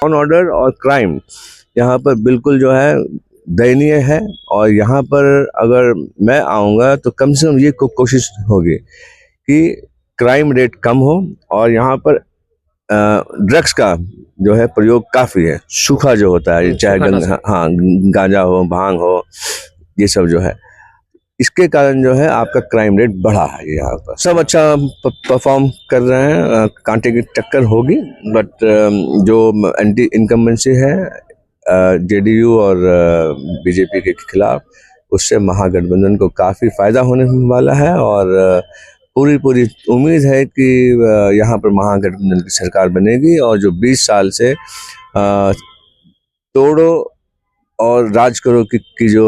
On order और crime यहाँ पर बिल्कुल जो है दयनीय है। और यहाँ पर अगर मैं आऊँगा तो कम से कम ये कोशिश होगी कि क्राइम रेट कम हो। और यहाँ पर ड्रग्स का जो है प्रयोग काफ़ी है, सूखा जो होता है, चाहे हाँ गांजा हो, भांग हो, ये सब जो है, इसके कारण जो है आपका क्राइम रेट बढ़ा है। यहाँ पर सब अच्छा परफॉर्म कर रहे हैं, कांटे की टक्कर होगी, बट जो एंटी इनकम्बेंसी है जेडीयू और बीजेपी के खिलाफ, उससे महागठबंधन को काफ़ी फायदा होने वाला है। और पूरी उम्मीद है कि यहाँ पर महागठबंधन की सरकार बनेगी और जो 20 साल से तोड़ो और राज करो की जो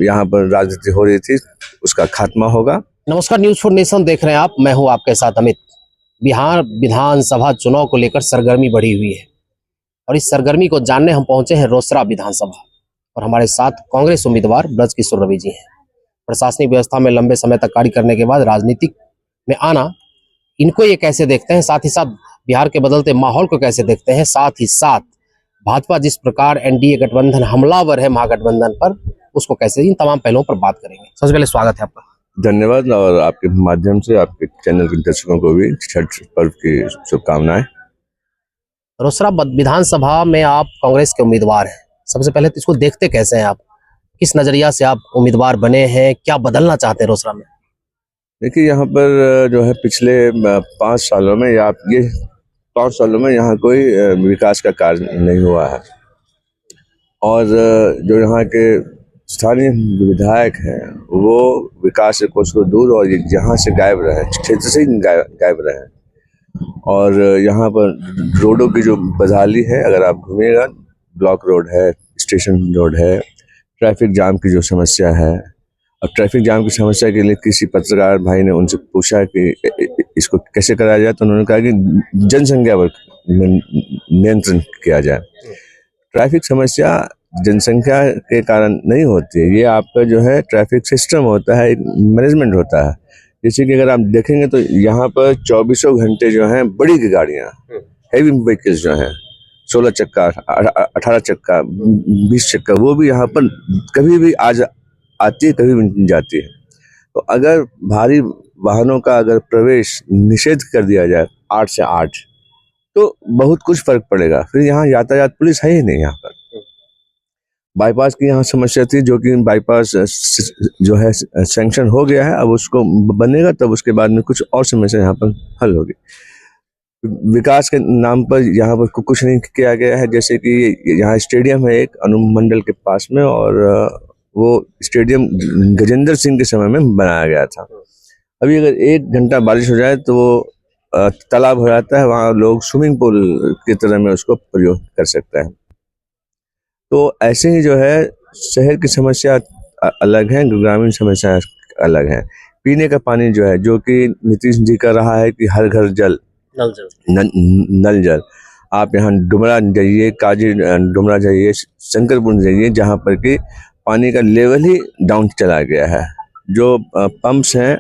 यहाँ पर राजनीति हो रही थी, उसका खात्मा होगा। नमस्कार, न्यूज़ फॉर नेशन देख रहे हैं आप। मैं हूं आपके साथ अमित। बिहार विधानसभा चुनाव को लेकर सरगर्मी बढ़ी हुई है और इस सरगर्मी को जानने हम पहुंचे हैं रोसड़ा विधानसभा और हमारे साथ कांग्रेस उम्मीदवार ब्रजकिशोर रवि जी हैं। प्रशासनिक व्यवस्था में लंबे समय तक कार्य करने के बाद राजनीतिक में आना, इनको ये कैसे देखते हैं, साथ ही साथ बिहार के बदलते माहौल को कैसे देखते हैं, साथ ही साथ भाजपा जिस प्रकार एनडीए गठबंधन हमलावर है महागठबंधन पर, उसको कैसे, इन तमाम पहलुओं पर बात करेंगे। सबसे पहले स्वागत है आपका। धन्यवाद। और आपके माध्यम से आपके चैनल के दर्शकों को भी छठ पर्व की शुभकामनाएं। रोसड़ा विधानसभा में आप कांग्रेस के उम्मीदवार हैं। सबसे पहले तो इसको देखते कैसे हैं आप, किस नजरिया से आप उम्मीदवार बने हैं, क्या बदलना चाहते हैं रोसड़ा में? देखिए, यहाँ पर जो है पिछले 5 सालों में या ये 5 सालों में यहाँ कोई विकास का कार्य नहीं हुआ है। और जो यहाँ के स्थानीय विधायक हैं वो विकास से कुछ तो दूर और यहाँ से गायब रहे, क्षेत्र से ही गायब रहे। और यहाँ पर रोडों की जो बदहाली है, अगर आप घूमिएगा, ब्लॉक रोड है, स्टेशन रोड है, ट्रैफिक जाम की जो समस्या है। और ट्रैफिक जाम की समस्या के लिए किसी पत्रकार भाई ने उनसे पूछा कि इसको कैसे कराया जाए, तो उन्होंने कहा कि जनसंख्या पर नियंत्रण किया जाए। ट्रैफिक समस्या जनसंख्या के कारण नहीं होती है, ये आपका जो है ट्रैफिक सिस्टम होता है, एक मैनेजमेंट होता है। जैसे कि अगर आप देखेंगे तो यहाँ पर 24 घंटे जो हैं बड़ी गाड़ियाँ, हैवी व्हीकल्स जो हैं, 16 चक्का, 18 चक्का, 20 चक्का, वो भी यहाँ पर कभी भी आती है, कभी भी जाती है। तो अगर भारी वाहनों का अगर प्रवेश निषेध कर दिया जाए 8 से 8, तो बहुत कुछ फर्क पड़ेगा। फिर यहाँ यातायात पुलिस है ही नहीं। यहाँ पर बाईपास की यहाँ समस्या थी, जो कि बाईपास जो है सैंक्शन हो गया है, अब उसको बनेगा तब उसके बाद में कुछ और समस्या यहाँ पर हल होगी। विकास के नाम पर यहाँ पर कुछ नहीं किया गया है। जैसे कि यहाँ स्टेडियम है एक अनुमंडल के पास में, और वो स्टेडियम गजेंद्र सिंह के समय में बनाया गया था। अभी अगर 1 घंटा बारिश हो जाए तो वो तालाब हो जाता है, वहाँ लोग स्विमिंग पूल की तरह में उसको प्रयोग कर सकते हैं। तो ऐसे ही जो है शहर की समस्या अलग है, ग्रामीण समस्या अलग है। पीने का पानी जो है, जो कि नीतीश जी का रहा है कि हर घर जल, नल जल। आप यहाँ डुमरा जाइए, काजी डुमरा जाइए, शंकरपुर जाइए, जहाँ पर कि पानी का लेवल ही डाउन चला गया है। जो पंप्स हैं,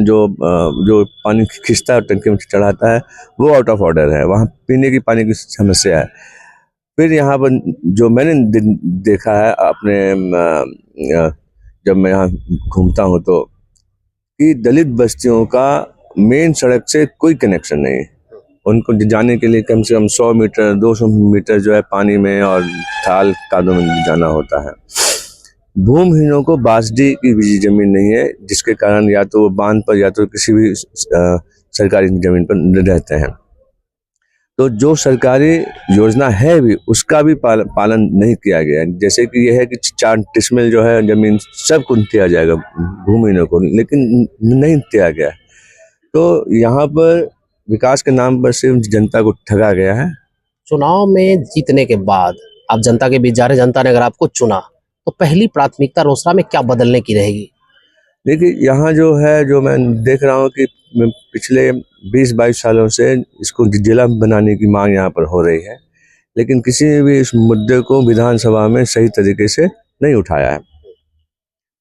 जो पानी खींचता है और टंकी में चढ़ाता है, वो आउट ऑफ ऑर्डर है। वहाँ पीने की पानी की समस्या है। फिर यहाँ पर जो मैंने देखा है अपने जब मैं यहाँ घूमता हूँ, तो कि दलित बस्तियों का मेन सड़क से कोई कनेक्शन नहीं है। उनको जाने के लिए कम से कम 100 मीटर 200 मीटर जो है पानी में और थाल कादों में जाना होता है। भूमिहीनों को बासडी की भी जमीन नहीं है, जिसके कारण या तो वो बांध पर या तो किसी भी सरकारी जमीन पर रहते हैं। तो जो सरकारी योजना है भी, उसका भी पालन नहीं किया गया। जैसे कि यह है कि 4 डिसमिल जो है जमीन सबको दिया जाएगा भूमिहीनों को, लेकिन नहीं दिया गया। तो यहाँ पर विकास के नाम पर सिर्फ जनता को ठगा गया है। चुनाव में जीतने के बाद आप जनता के बीच जा रहे, जनता ने अगर आपको चुना तो पहली प्राथमिकता रोसड़ा में क्या बदलने की रहेगी? देखिए, यहाँ जो है, जो मैं देख रहा हूँ कि पिछले 20-22 सालों से इसको जिला बनाने की मांग यहाँ पर हो रही है, लेकिन किसी ने भी इस मुद्दे को विधानसभा में सही तरीके से नहीं उठाया है।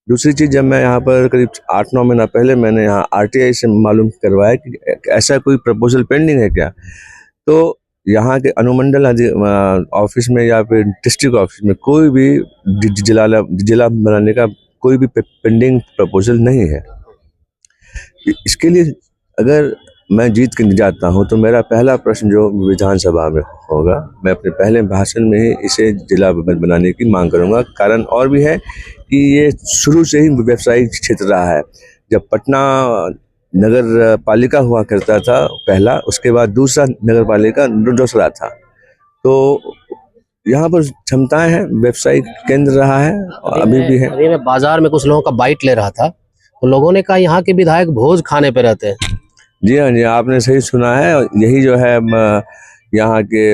दूसरी चीज़, जब मैं यहाँ पर करीब 8-9 महीना पहले मैंने यहाँ आरटीआई से मालूम करवाया कि ऐसा कोई प्रपोजल पेंडिंग है क्या, तो यहाँ के अनुमंडल ऑफिस में या फिर डिस्ट्रिक्ट ऑफिस में कोई भी जिला बनाने का कोई भी पेंडिंग प्रपोजल नहीं है। इसके लिए अगर मैं जीत के जाता हूँ तो मेरा पहला प्रश्न जो विधानसभा में होगा, मैं अपने पहले भाषण में ही इसे जिला बनाने की मांग करूँगा। कारण और भी है कि ये शुरू से ही व्यवसायिक क्षेत्र रहा है। जब पटना नगर पालिका हुआ करता था पहला, उसके बाद दूसरा नगर पालिका दूसरा था, तो यहाँ पर क्षमताएं हैं, व्यवसायिक केंद्र रहा है और अभी भी है। अभी मैं बाजार में कुछ लोगों का बाइट ले रहा था, तो लोगों ने कहा यहाँ के विधायक भोज खाने पे रहते हैं। जी हाँ जी, आपने सही सुना है। यही जो है यहाँ के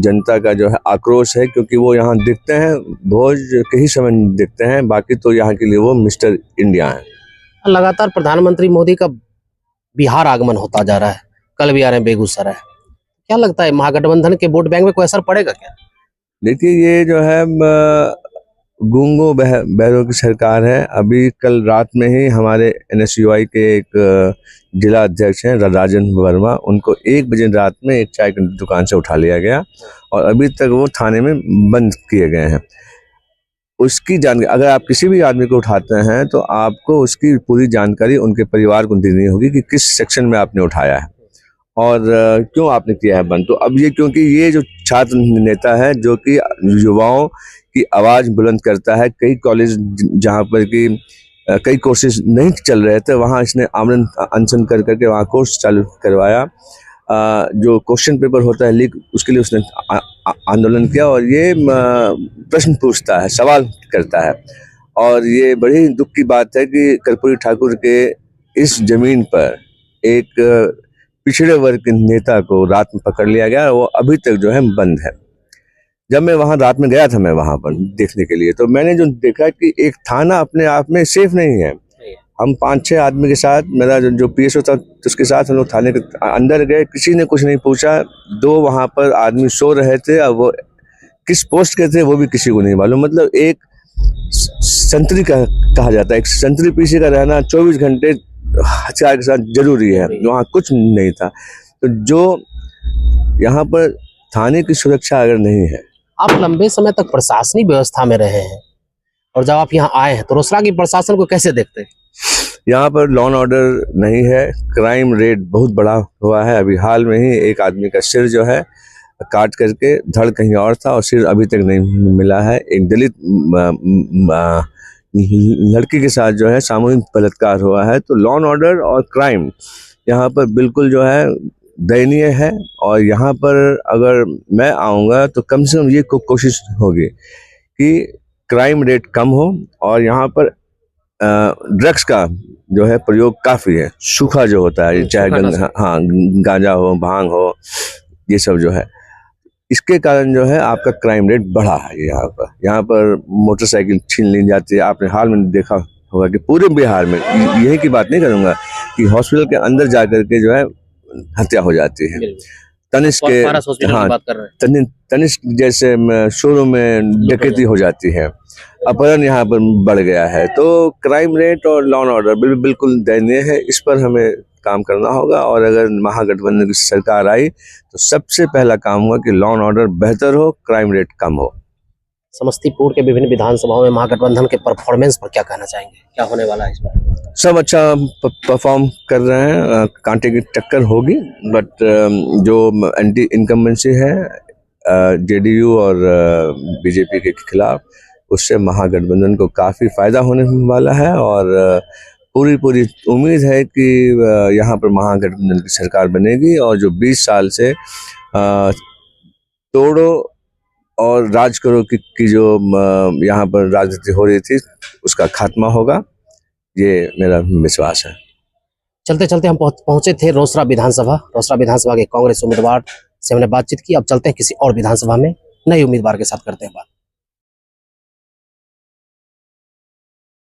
जनता का जो है आक्रोश है, क्योंकि वो यहाँ दिखते हैं भोज के ही समय दिखते हैं, बाकी तो यहाँ के लिए वो मिस्टर इंडिया हैं। लगातार प्रधानमंत्री मोदी का बिहार आगमन होता जा रहा है, कल भी आ रहे हैं बेगूसराय। क्या लगता है महागठबंधन के वोट बैंक में कोई असर पड़ेगा क्या? देखिए, ये जो है गूंगों बहरों की सरकार है। अभी कल रात में ही हमारे NSUI के एक जिला अध्यक्ष हैं राजन वर्मा, उनको 1 बजे रात में एक चाय की दुकान से उठा लिया गया और अभी तक वो थाने में बंद किए गए हैं। उसकी जानकारी अगर आप किसी भी आदमी को उठाते हैं तो आपको उसकी पूरी जानकारी उनके परिवार को देनी होगी कि किस सेक्शन में आपने उठाया है और क्यों आपने किया है बंद। तो अब ये, क्योंकि ये जो छात्र नेता है जो कि युवाओं की आवाज़ बुलंद करता है, कई कॉलेज जहाँ पर कि कई कोर्सेज नहीं चल रहे थे वहाँ इसने आमरण अनशन कर करके वहाँ कोर्स चालू करवाया। जो क्वेश्चन पेपर होता है लीक, उसके लिए उसने आंदोलन किया और ये प्रश्न पूछता है, सवाल करता है। और ये बड़ी दुख की बात है कि कर्पूरी ठाकुर के इस जमीन पर एक पिछड़े वर्ग के नेता को रात में पकड़ लिया गया, वो अभी तक जो है बंद है। जब मैं वहाँ रात में गया था, मैं वहाँ पर देखने के लिए, तो मैंने जो देखा कि एक थाना अपने आप में सेफ नहीं है। हम 5-6 आदमी के साथ, मेरा जो PSO था उसके साथ हम लोग थाने के अंदर गए, किसी ने कुछ नहीं पूछा। 2 वहाँ पर आदमी सो रहे थे, अब वो किस पोस्ट के थे वो भी किसी को नहीं मालूम। मतलब एक संतरी कहा जाता है, एक संतरी पीछे का रहना 24 घंटे हथियार के साथ जरूरी है, वहाँ कुछ नहीं था। तो जो यहाँ पर थाने की सुरक्षा अगर नहीं है। आप लंबे समय तक प्रशासनिक व्यवस्था में रहे हैं और जब आप यहाँ आए हैं तो रोसड़ा की प्रशासन को कैसे देखते हैं? यहाँ पर लॉ एंड ऑर्डर नहीं है, क्राइम रेट बहुत बड़ा हुआ है। अभी हाल में ही एक आदमी का सिर जो है काट करके, धड़ कहीं और था और सिर अभी तक नहीं मिला है। एक दलित लड़की के साथ जो है सामूहिक बलात्कार हुआ है। तो लॉ एंड ऑर्डर और क्राइम यहाँ पर बिल्कुल जो है दयनीय है। और यहाँ पर अगर मैं आऊँगा तो कम से कम ये कोशिश होगी कि क्राइम रेट कम हो और यहाँ पर ड्रग्स का जो है प्रयोग काफ़ी है। सूखा जो होता है, चाहे गांजा हो, भांग हो, ये सब जो है, इसके कारण जो है आपका क्राइम रेट बढ़ा है। यहाँ पर मोटरसाइकिल छीन ली जाती है। आपने हाल में देखा होगा कि पूरे बिहार में, यही की बात नहीं करूँगा, कि हॉस्पिटल के अंदर जा करके जो है हत्या हो जाती है। तनिष्क के, हाँ, तनिष्क जैसे शोरूम में डकैती हो जाती है, अपहरण यहाँ पर बढ़ गया है। तो क्राइम रेट और लॉ एंड ऑर्डर बिल्कुल दयनीय है। इस पर हमें काम करना होगा और अगर महागठबंधन की सरकार आई तो सबसे पहला काम होगा कि लॉ एंड ऑर्डर बेहतर हो, क्राइम रेट कम हो। समस्तीपुर के विभिन्न विधानसभाओं में महागठबंधन के परफॉर्मेंस पर क्या कहना चाहेंगे? क्या होने वाला है इस बार? सब अच्छा परफॉर्म कर रहे हैं, कांटे की टक्कर होगी, बट जो एंटी इनकम्बेंसी है JDU और BJP के खिलाफ, उससे महागठबंधन को काफ़ी फायदा होने वाला है। और पूरी उम्मीद है कि यहाँ पर महागठबंधन की सरकार बनेगी और जो 20 साल से तोड़ो और राज करो की जो यहाँ पर राजनीति हो रही थी, उसका खात्मा होगा, ये मेरा विश्वास है। चलते चलते हम पहुंचे थे रोसड़ा विधानसभा के कांग्रेस उम्मीदवार से हमने बातचीत की। अब चलते हैं किसी और विधानसभा में नए उम्मीदवार के साथ करते हैं बात।